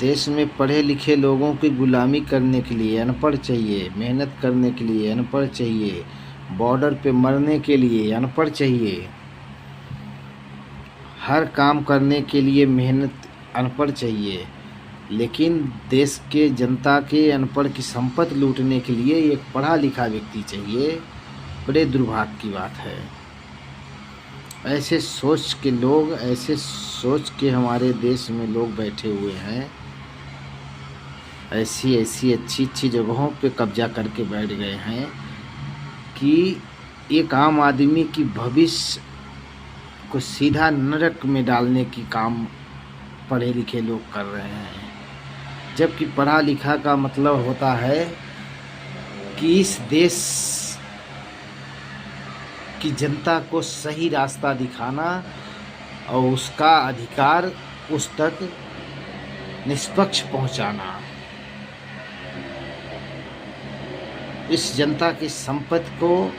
देश में पढ़े लिखे लोगों की गुलामी करने के लिए अनपढ़ चाहिए, मेहनत करने के लिए अनपढ़ चाहिए, बॉर्डर पे मरने के लिए अनपढ़ चाहिए, हर काम करने के लिए मेहनत अनपढ़ चाहिए। लेकिन देश के जनता के अनपढ़ की संपत्ति लूटने के लिए एक पढ़ा लिखा व्यक्ति चाहिए। बड़े दुर्भाग्य की बात है। ऐसे सोच के हमारे देश में लोग बैठे हुए हैं। ऐसी अच्छी अच्छी जगहों पे कब्जा करके बैठ गए हैं कि एक आम आदमी की भविष्य को सीधा नरक में डालने की काम पढ़े लिखे लोग कर रहे हैं। जबकि पढ़ा लिखा का मतलब होता है कि इस देश की जनता को सही रास्ता दिखाना और उसका अधिकार उस तक निष्पक्ष पहुंचाना, इस जनता की संपत्ति को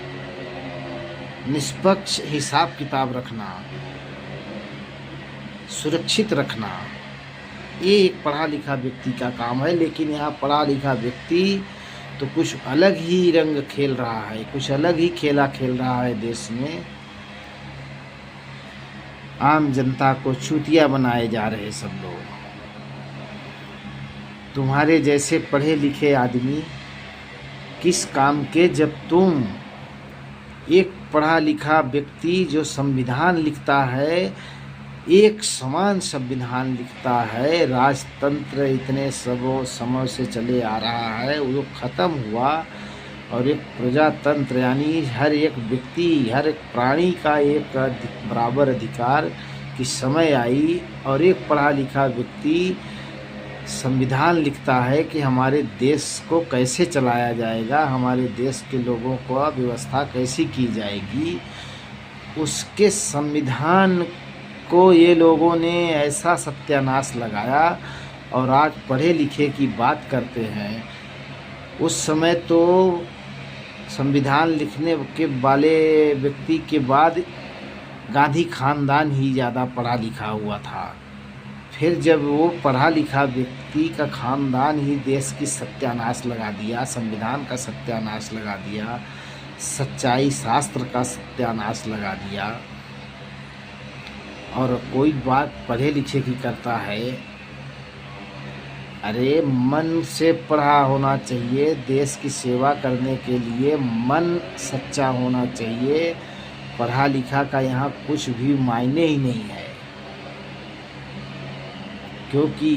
निष्पक्ष हिसाब किताब रखना, सुरक्षित रखना, ये एक पढ़ा लिखा व्यक्ति का काम है। लेकिन यहाँ पढ़ा लिखा व्यक्ति तो कुछ अलग ही रंग खेल रहा है, कुछ अलग ही खेला खेल रहा है। देश में आम जनता को चूतिया बनाए जा रहे सब लोग। तुम्हारे जैसे पढ़े लिखे आदमी किस काम के, जब तुम एक पढ़ा लिखा व्यक्ति जो संविधान लिखता है, एक समान संविधान लिखता है, राजतंत्र इतने समय से चले आ रहा है, वो ख़त्म हुआ और एक प्रजातंत्र यानी हर एक व्यक्ति हर एक प्राणी का एक बराबर अधिकार की समय आई और एक पढ़ा लिखा व्यक्ति संविधान लिखता है कि हमारे देश को कैसे चलाया जाएगा, हमारे देश के लोगों को व्यवस्था कैसी की जाएगी। उसके संविधान को ये लोगों ने ऐसा सत्यानाश लगाया और आज पढ़े लिखे की बात करते हैं। उस समय तो संविधान लिखने के वाले व्यक्ति के बाद गांधी खानदान ही ज़्यादा पढ़ा लिखा हुआ था। फिर जब वो पढ़ा लिखा व्यक्ति का खानदान ही देश की सत्यानाश लगा दिया, संविधान का सत्यानाश लगा दिया, सच्चाई शास्त्र का सत्यानाश लगा दिया, और कोई बात पढ़े लिखे की करता है। अरे मन से पढ़ा होना चाहिए, देश की सेवा करने के लिए मन सच्चा होना चाहिए। पढ़ा लिखा का यहाँ कुछ भी मायने ही नहीं है, क्योंकि